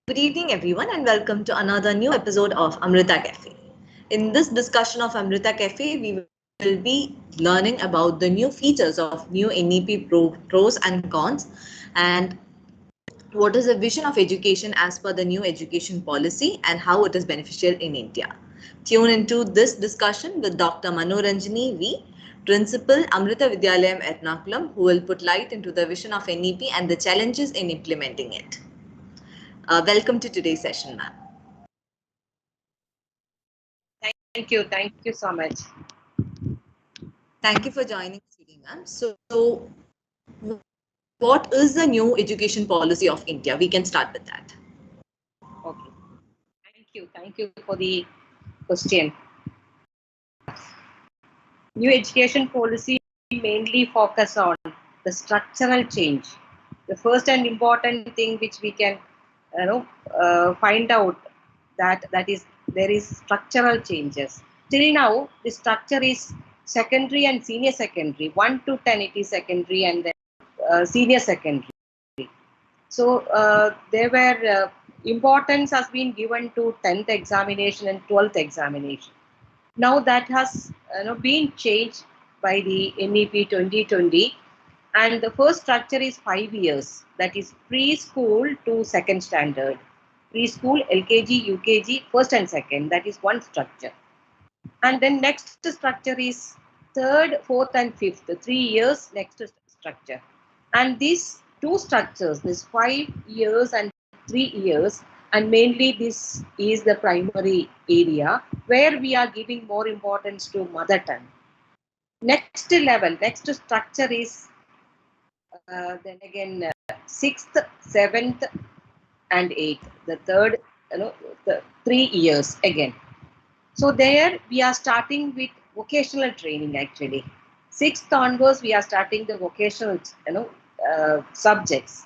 Good evening, everyone, and welcome to another new episode of Amrita Cafe. In this discussion of Amrita Cafe, we will be learning about the new features of new NEP pros and cons, and what is the vision of education as per the new education policy and how it is beneficial in India. Tune into this discussion with Dr. Manoranjini V, Principal Amrita Vidyalayam Ernakulam, who will put light into the vision of NEP and the challenges in implementing it. Welcome to today's session, ma'am. Thank you so much. Thank you for joining us today, ma'am. So, what is the new education policy of India? We can start with that. Okay. Thank you for the question. New education policy mainly focus on the structural change. The first and important thing which we can, find out that is there is structural changes. Till now, the structure is secondary and senior secondary. 1 to 10 it is secondary and then senior secondary. So there were importance has been given to 10th examination and 12th examination. Now that has been changed by the NEP 2020, and the first structure is 5 years. That is preschool to second standard. Preschool, LKG, UKG, first and second. That is one structure. And then next structure is third, fourth, and fifth. 3 years next structure. And these two structures, this 5 years and 3 years, and mainly this is the primary area where we are giving more importance to mother tongue. Next level, next structure is then again 6th, 7th, and 8th. The third, the 3 years again. So there we are starting with vocational training actually. 6th onwards we are starting the vocational subjects.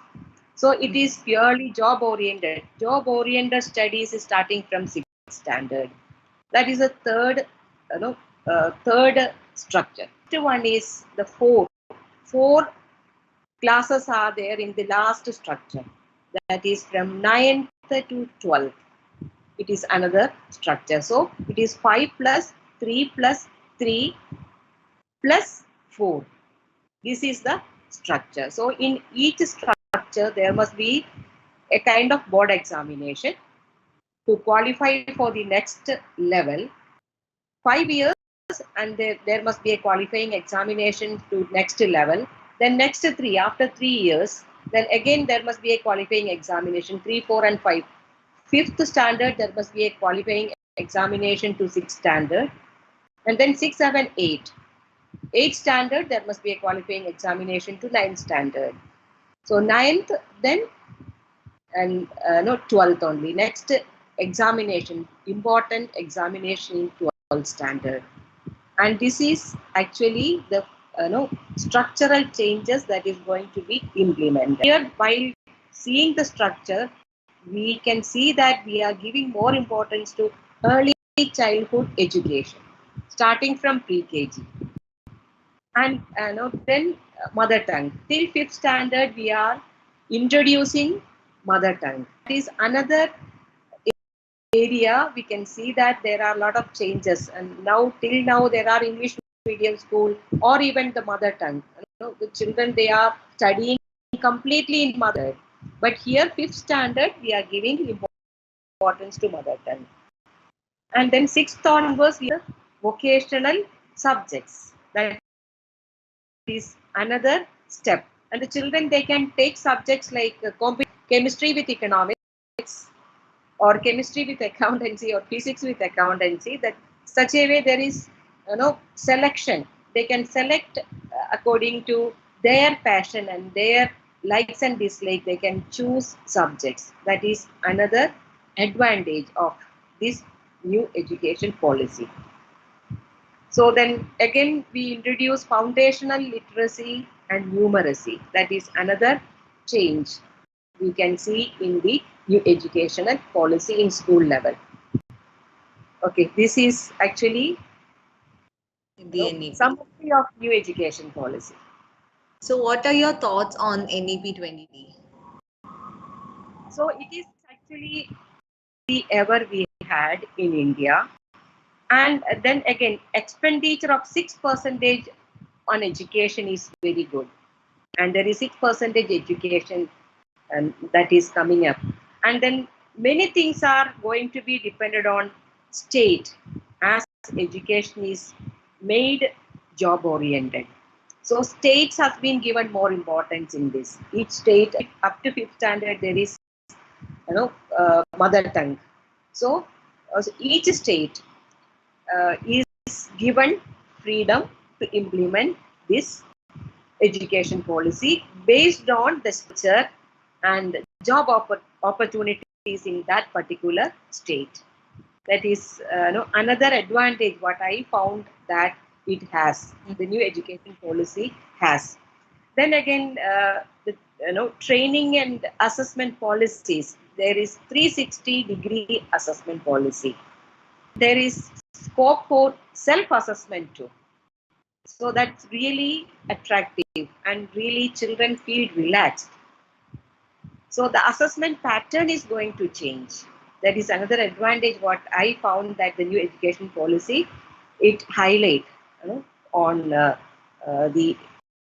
So it is purely job oriented. Job oriented studies is starting from 6th standard. That is a third third structure. The one is the four classes are there in the last structure. That is from 9th to 12th. It is another structure. So it is 5 plus 3 plus 3 plus 4. This is the structure. So in each structure, there must be a kind of board examination to qualify for the next level. 5 years, and there must be a qualifying examination to next level. Then next 3, after 3 years, then again there must be a qualifying examination, 3, 4, and 5. 5th standard, there must be a qualifying examination to 6th standard. And then 6, 7, 8. 8th standard, there must be a qualifying examination to 9th standard. So 9th, then, and 12th only. Next examination, important examination in 12th standard. And this is actually the structural changes that is going to be implemented. Here, while seeing the structure, we can see that we are giving more importance to early childhood education, starting from pre-KG. And then mother tongue. Till 5th standard, we are introducing mother tongue. That is another area we can see that there are a lot of changes. And now, till now, there are English medium school or even the mother tongue. The children, they are studying completely in mother. But here, 5th standard, we are giving importance to mother tongue. And then 6th onwards, we have vocational subjects. That is another step. And the children, they can take subjects like chemistry with economics, or chemistry with accountancy, or physics with accountancy. That such a way there is selection. They can select according to their passion and their likes and dislikes. They can choose subjects. That is another advantage of this new education policy. So then again we introduce foundational literacy and numeracy. That is another change we can see in the new educational policy in school level. Okay, this is actually The summary of new education policy. So what are your thoughts on NEP 2020? So it is actually ever we had in India. And then again, expenditure of 6% on education is very good. And there is 6% education that is coming up. And then many things are going to be dependent on state as education is made job oriented. So states has been given more importance in this. Each state up to 5th standard there is mother tongue. So each state is given freedom to implement this education policy based on the structure and job opportunities in that particular state. That is another advantage what I found that it has, the new education policy has. Then again, the training and assessment policies, there is 360-degree assessment policy. There is scope for self-assessment too. So that's really attractive and really children feel relaxed. So the assessment pattern is going to change. That is another advantage what I found that the new education policy, it highlight on the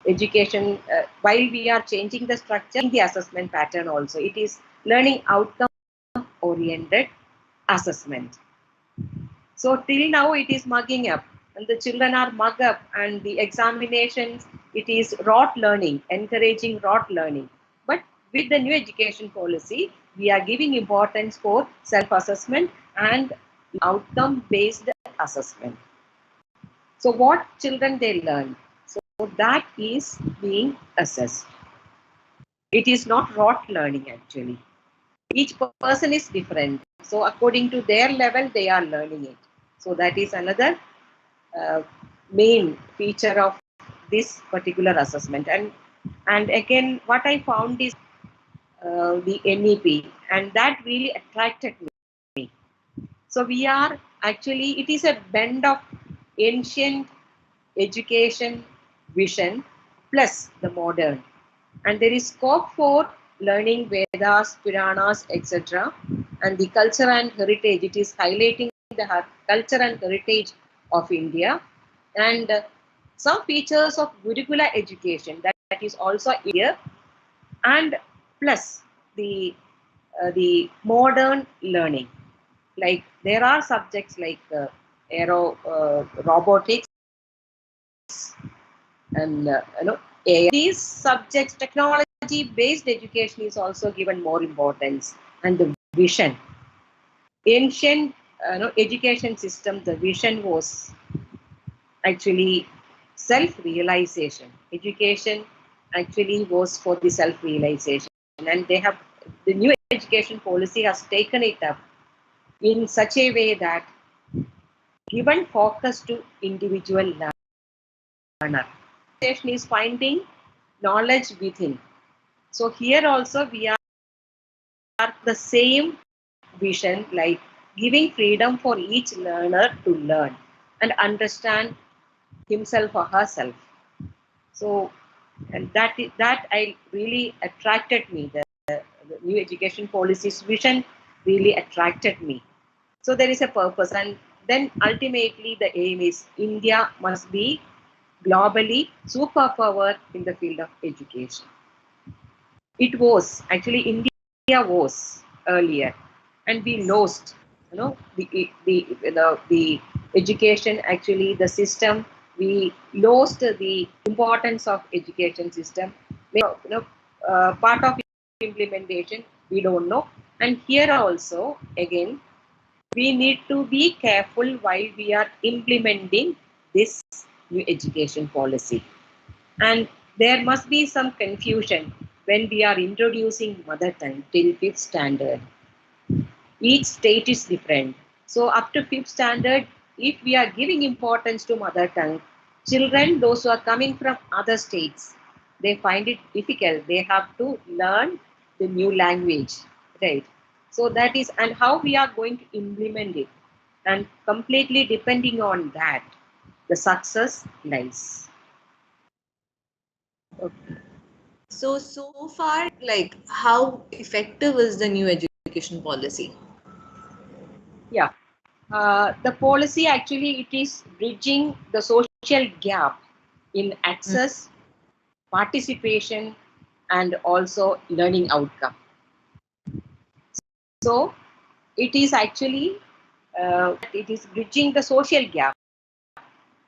education while we are changing the structure in the assessment pattern also. It is learning outcome oriented assessment. So till now it is mugging up and the children are mug up and the examinations, it is rote learning, encouraging rote learning. But with the new education policy, we are giving importance for self-assessment and outcome-based assessment. So what children they learn, so that is being assessed. It is not rote learning actually. Each person is different. So according to their level, they are learning it. So that is another main feature of this particular assessment. And again, what I found is the NEP, and that really attracted me. So we are actually, it is a blend of ancient education vision plus the modern. And there is scope for learning Vedas, Puranas, etc. And the culture and heritage, it is highlighting the culture and heritage of India. And some features of Gurukula education that is also here. And plus the modern learning. Like there are subjects like robotics and AI. These subjects, technology-based education is also given more importance, and the vision. Ancient education system, the vision was actually self-realization. Education actually was for the self-realization, and they have the new education policy has taken it up in such a way that given focus to individual learner. Education is finding knowledge within. So here also we are the same vision, like giving freedom for each learner to learn and understand himself or herself. So, and that I really attracted me. The new education policy's vision really attracted me. So there is a purpose, and then ultimately the aim is India must be globally superpower in the field of education. It was actually India was earlier, and we lost, the education, actually the system. We lost the importance of education system. Part of implementation we don't know, and here also again we need to be careful while we are implementing this new education policy. And there must be some confusion when we are introducing mother tongue till 5th standard. Each state is different. So up to 5th standard, if we are giving importance to mother tongue, children, those who are coming from other states, they find it difficult. They have to learn the new language, right? So that is, and how we are going to implement it. And completely depending on that, the success lies. Okay. So far, like, how effective is the new education education policy? Yeah. The policy actually, it is bridging the social gap in access, participation, and also learning outcome. So it is actually it is bridging the social gap.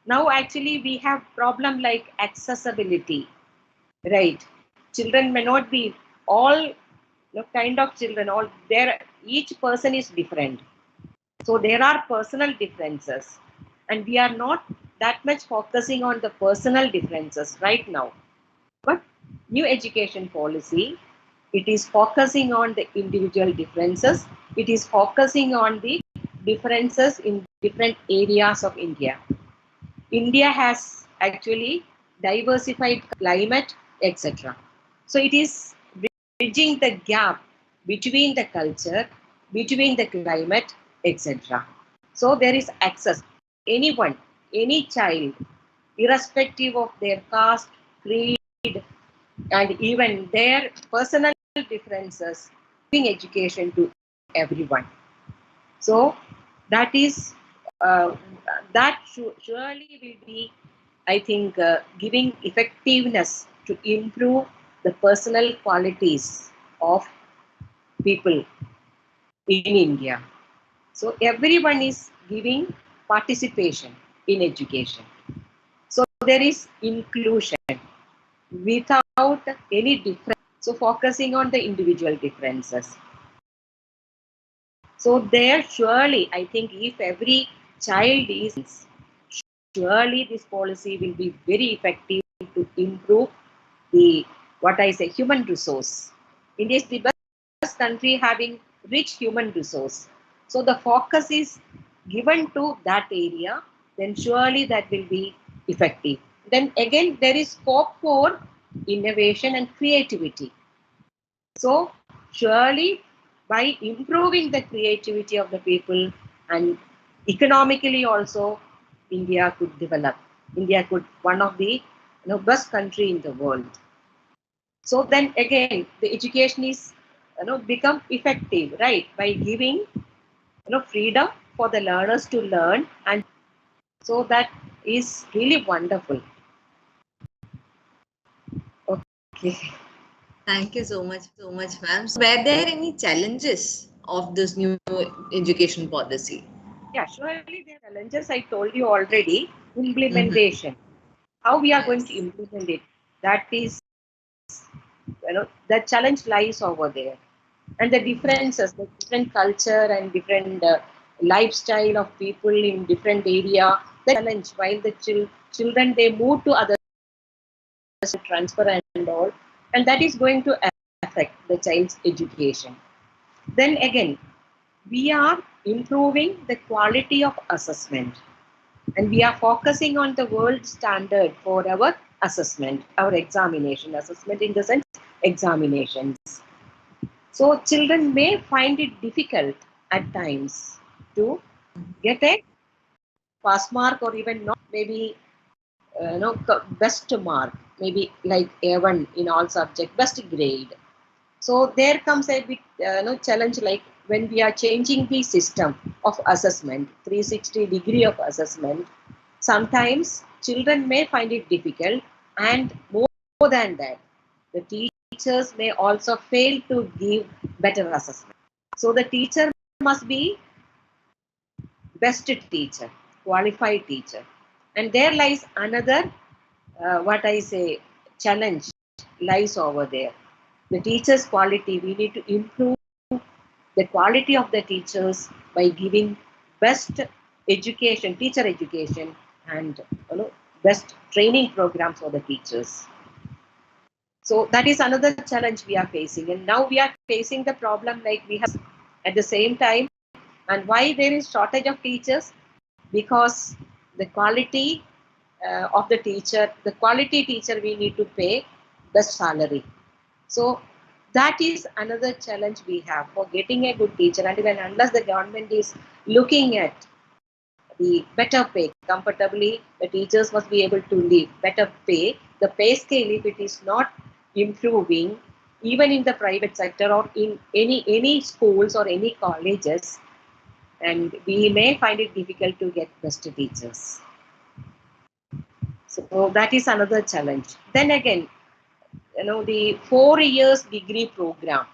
Now actually we have problem like accessibility, right? Children may not be all kind of children. All there, each person is different. So there are personal differences, and we are not that much focusing on the personal differences right now. But new education policy, it is focusing on the individual differences. It is focusing on the differences in different areas of India. India has actually diversified climate, etc. So it is bridging the gap between the culture, between the climate, etc. So there is access. Anyone, any child, irrespective of their caste, creed, and even their personal differences, giving education to everyone. So that is that surely will be, I think, giving effectiveness to improve the personal qualities of people in India. So everyone is giving participation in education. So there is inclusion without any difference. So focusing on the individual differences. So there surely, I think, if every child is, surely this policy will be very effective to improve the, what I say, human resource. India is the best country having rich human resource. So the focus is given to that area, then surely that will be effective. Then again, there is scope for innovation and creativity. So surely by improving the creativity of the people and economically also, India could develop. India could one of the best country in the world. So then again, the education is become effective, right? By giving freedom for the learners to learn, and so that is really wonderful. Okay. Thank you so much, ma'am. So were there any challenges of this new education policy? Yeah, surely there are challenges. I told you already. Mm-hmm. Implementation. How we are going to Yes. implement it? That is, the challenge lies over there, and the differences, the different culture and different lifestyle of people in different area. The challenge while the children they move to other transfer and all, and that is going to affect the child's education. Then again, we are improving the quality of assessment, and we are focusing on the world standard for our assessment, our examination, assessment in the sense examinations. So children may find it difficult at times to get a pass mark, or even not, maybe best mark, maybe like A1 in all subject, best grade. So there comes a bit challenge, like when we are changing the system of assessment, 360-degree of assessment. Sometimes children may find it difficult, and more than that, the teachers may also fail to give better assessment. So the teacher must be best teacher, qualified teacher, and there lies another what I say challenge lies over there. The teachers' quality, we need to improve the quality of the teachers by giving best education, teacher education, and best training programs for the teachers. So that is another challenge we are facing, and now we are facing the problem like we have at the same time. And why there is shortage of teachers? Because the quality of the teacher, the quality teacher, we need to pay best salary. So that is another challenge we have for getting a good teacher. And even unless the government is looking at the better pay comfortably, the teachers must be able to live better pay. The pay scale, if it is not improving, even in the private sector or in any schools or any colleges, and we may find it difficult to get best teachers. So that is another challenge. Then again, the 4 years degree program.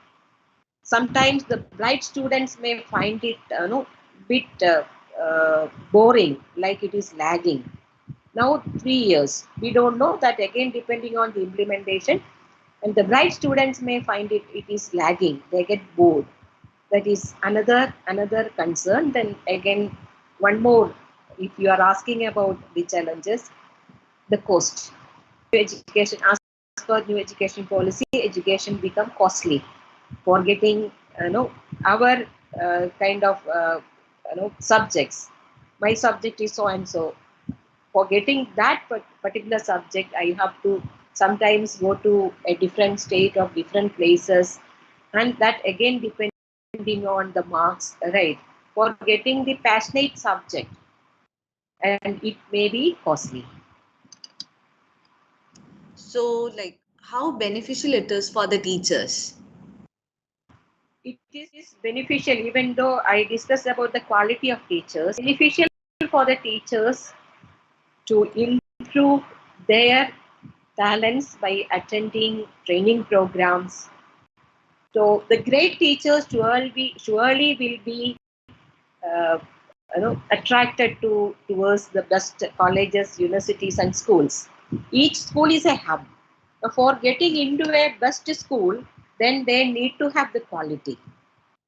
Sometimes the bright students may find it bit boring, like it is lagging. Now 3 years, we don't know that, again depending on the implementation, and the bright students may find it is lagging, they get bored. That is another concern. Then again, one more, if you are asking about the challenges, the cost. Education, as per new education policy, education become costly for getting our kind of subjects. My subject is so and so. For getting that particular subject, I have to sometimes go to a different state or different places, and that again depending on the marks, right? For getting the passionate subject, and it may be costly. So, like, how beneficial it is for the teachers? It is beneficial, even though I discussed about the quality of teachers. Beneficial for the teachers to improve their talents by attending training programs. So the great teachers surely will be attracted towards the best colleges, universities, and schools. Each school is a hub. For getting into a best school, then they need to have the quality.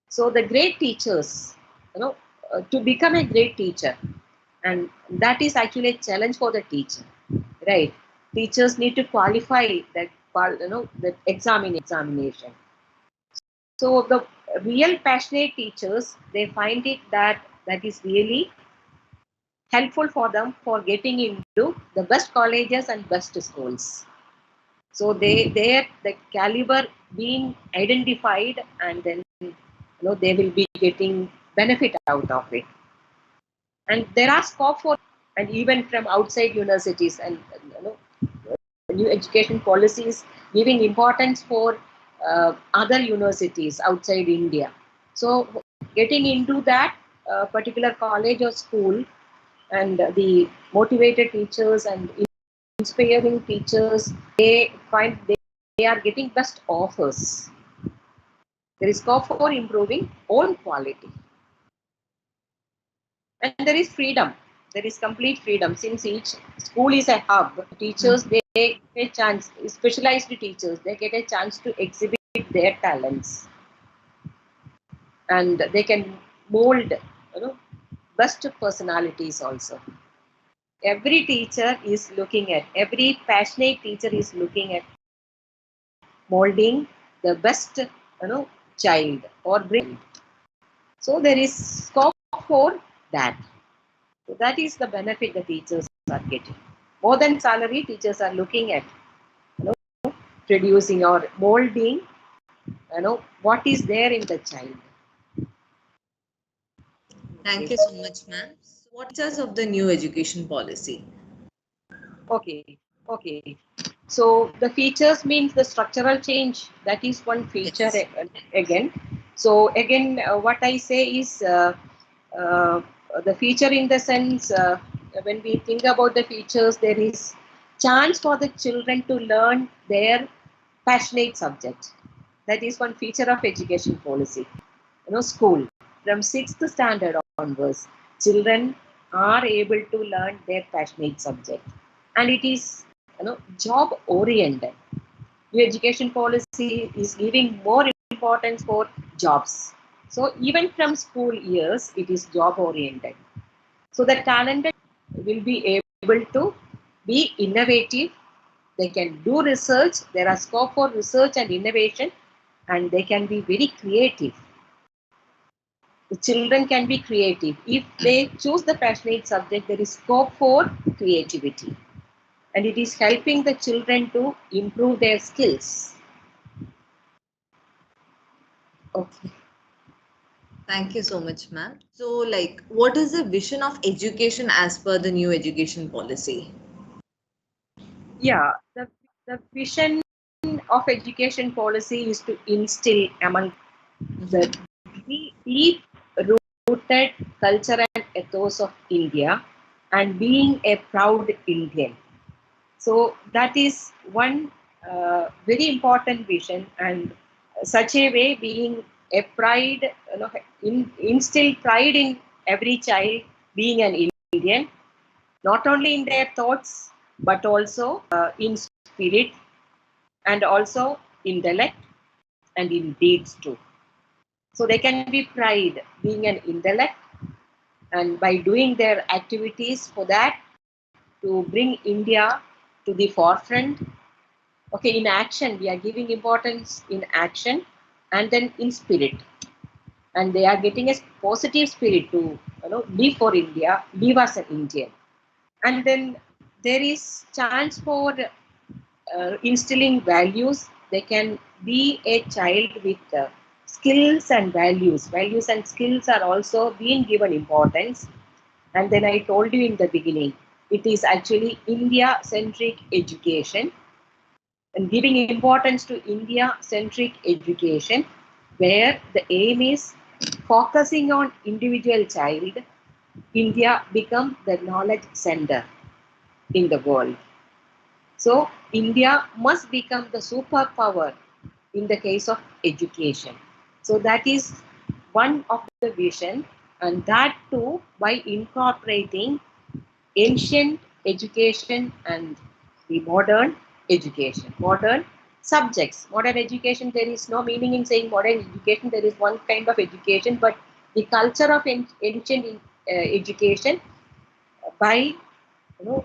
So the great teachers, to become a great teacher, and that is actually a challenge for the teacher, right? Teachers need to qualify that, the examination. So the real passionate teachers, they find it that is really helpful for them for getting into the best colleges and best schools. So the caliber being identified, and then they will be getting benefit out of it. And there are scope for, and even from outside universities, and new education policies giving importance for other universities outside India. So getting into that particular college or school, and the motivated teachers and inspiring teachers, they find they are getting best offers. There is scope for improving own quality. And there is freedom. There is complete freedom. Since each school is a hub, teachers, they get a chance, specialized teachers, they get a chance to exhibit their talents. And they can mold, best personalities also. Every teacher is looking at, every passionate teacher is looking at molding the best, child or brain. So there is scope for that. So that is the benefit the teachers are getting. More than salary, teachers are looking at, producing or molding, what is there in the child. Thank you so much, ma'am. So what features of the new education policy? Okay. So the features means the structural change. That is one feature. Yes. Again. So again, what I say is the feature in the sense, when we think about the features, there is chance for the children to learn their passionate subject. That is one feature of education policy. School from 6th standard onwards, children are able to learn their passionate subject, and it is job oriented. New education policy is giving more importance for jobs. So even from school years, it is job oriented. So the talented will be able to be innovative. They can do research. There are scope for research and innovation, and they can be very creative. The children can be creative. If they choose the passionate subject, there is scope for creativity. And it is helping the children to improve their skills. Okay. Thank you so much, ma'am. So, like, what is the vision of education as per the new education policy? Yeah, the vision of education policy is to instill among the deep rooted culture and ethos of India and being a proud Indian. So that is one very important vision, and such a way being a pride, instill pride in every child being an Indian, not only in their thoughts but also in spirit and also intellect and in deeds too. So they can be pride being an intellect, and by doing their activities for that to bring India to the forefront. Okay, in action, we are giving importance in action and then in spirit. And they are getting a positive spirit to live for India, live as an Indian. And then there is chance for instilling values. They can be a child with skills and values. Values and skills are also being given importance. And then I told you in the beginning, it is actually India-centric education and giving importance to India-centric education, where the aim is focusing on individual child. India become the knowledge center in the world. So India must become the superpower in the case of education. So that is one of the vision, and that too by incorporating ancient education and the modern education, modern subjects. Modern education, there is no meaning in saying modern education. There is one kind of education, but the culture of ancient education by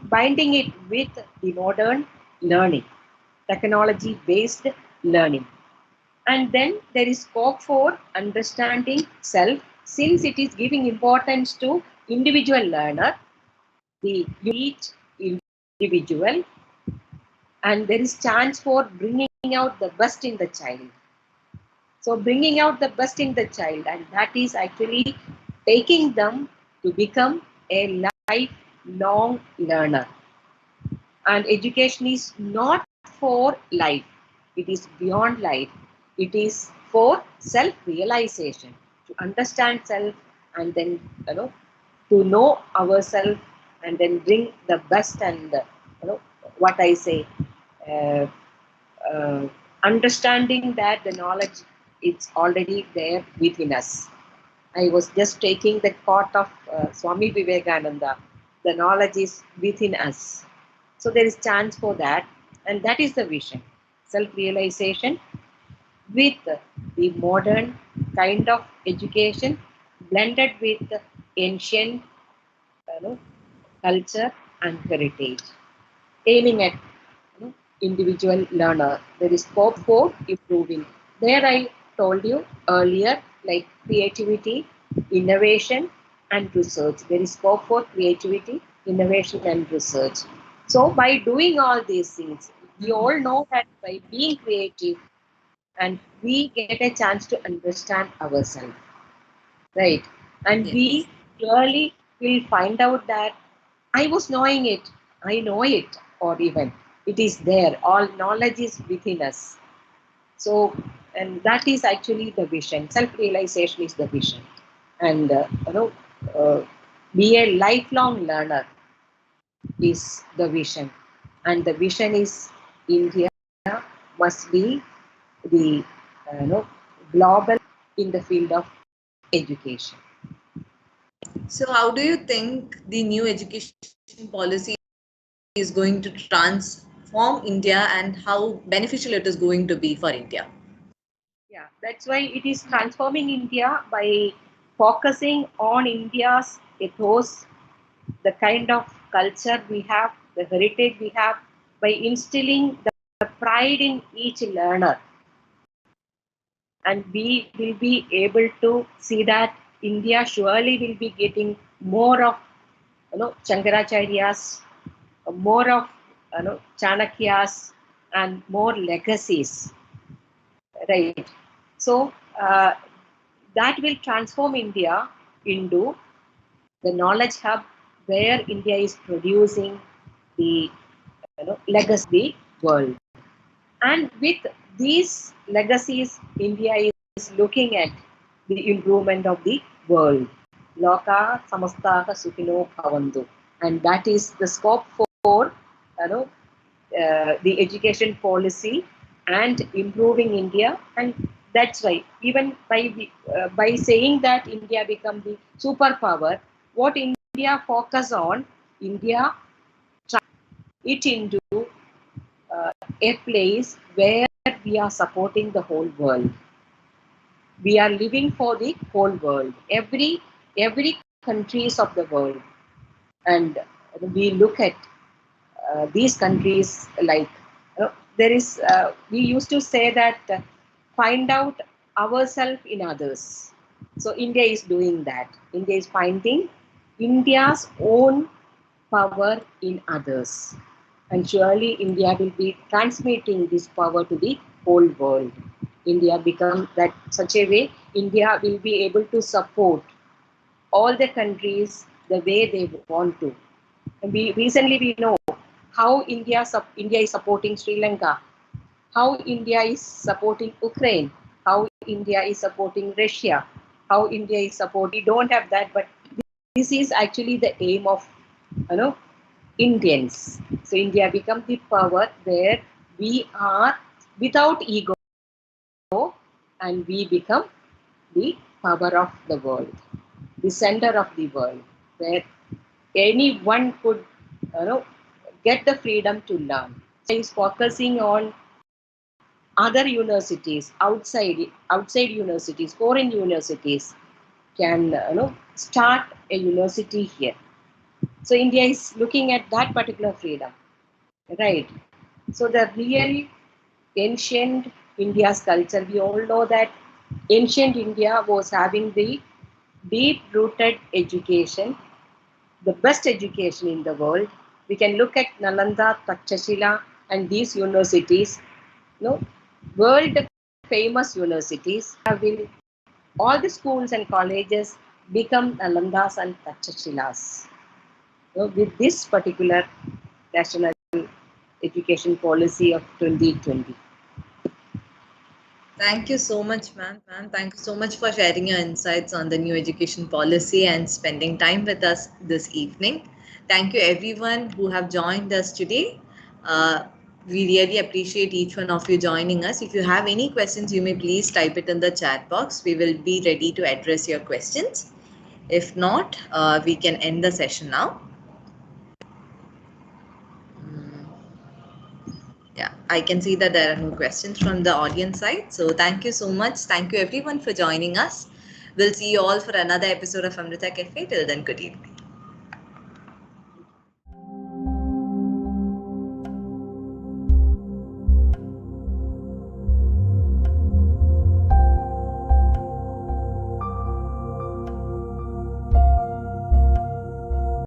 binding it with the modern learning, technology based learning. And then there is scope for understanding self, since it is giving importance to individual learner, the each individual, and there is chance for bringing out the best in the child. So bringing out the best in the child, and that is actually taking them to become a lifelong learner. And education is not for life, it is beyond life. It is for self-realization, to understand self, and then to know ourselves, and then bring the best, and what I say, uh, understanding that the knowledge is already there within us. I was just taking the quote of Swami Vivekananda, the knowledge is within us. So there is chance for that, and that is the vision, self-realization with the modern kind of education blended with ancient culture and heritage, aiming at individual learner. There is scope for improving. There I told you earlier, like creativity, innovation, and research. There is scope for creativity, innovation, and research. So by doing all these things, we all know that by being creative, and we get a chance to understand ourselves, right? And we clearly will find out that I was knowing it, I know it, or even it is there. All knowledge is within us. So, and that is actually the vision. Self-realization is the vision, and uh, be a lifelong learner is the vision, and the vision is India must be the global in the field of education. So, how do you think the new education policy is going to transform India, and how beneficial it is going to be for India? Yeah, that's why it is transforming India by focusing on India's ethos, the kind of culture we have, the heritage we have, by instilling the pride in each learner. And we will be able to see that India surely will be getting more of Shankaracharyas, more of Chanakyas, and more legacies, right? So that will transform India into the knowledge hub where India is producing the legacy world. And with these legacies, India is looking at the improvement of the world. Loka samastaha sukhino bhavantu. And that is the scope for the education policy and improving India. And that's right. Even by saying that India become the superpower, what India focus on, India it into a place where we are supporting the whole world. We are living for the whole world, every countries of the world, and we look at these countries like there is. We used to say that find out ourselves in others. So India is doing that. India is finding India's own power in others. And surely India will be transmitting this power to the whole world. India become that such a way, India will be able to support all the countries the way they want to. And we know how India is supporting Sri Lanka, how India is supporting Ukraine, how India is supporting Russia, how India is supporting. We don't have that, but this is actually the aim of Indians. So India becomes the power where we are without ego, and we become the power of the world, the center of the world, where anyone could get the freedom to learn. So he's focusing on other universities, outside universities, foreign universities can start a university here. So India is looking at that particular freedom, right? So the real ancient India's culture, we all know that ancient India was having the deep-rooted education, the best education in the world. We can look at Nalanda, Takshashila, and these universities, world famous universities. All the schools and colleges become Nalandas and Takshashilas. With this particular national education policy of 2020. Thank you so much, ma'am. Thank you so much for sharing your insights on the new education policy and spending time with us this evening. Thank you, everyone who have joined us today. We really appreciate each one of you joining us. If you have any questions, you may please type it in the chat box. We will be ready to address your questions. If not, we can end the session now. Yeah, I can see that there are no questions from the audience side. So thank you so much. Thank you everyone for joining us. We'll see you all for another episode of Amrita Cafe. Till then, good evening.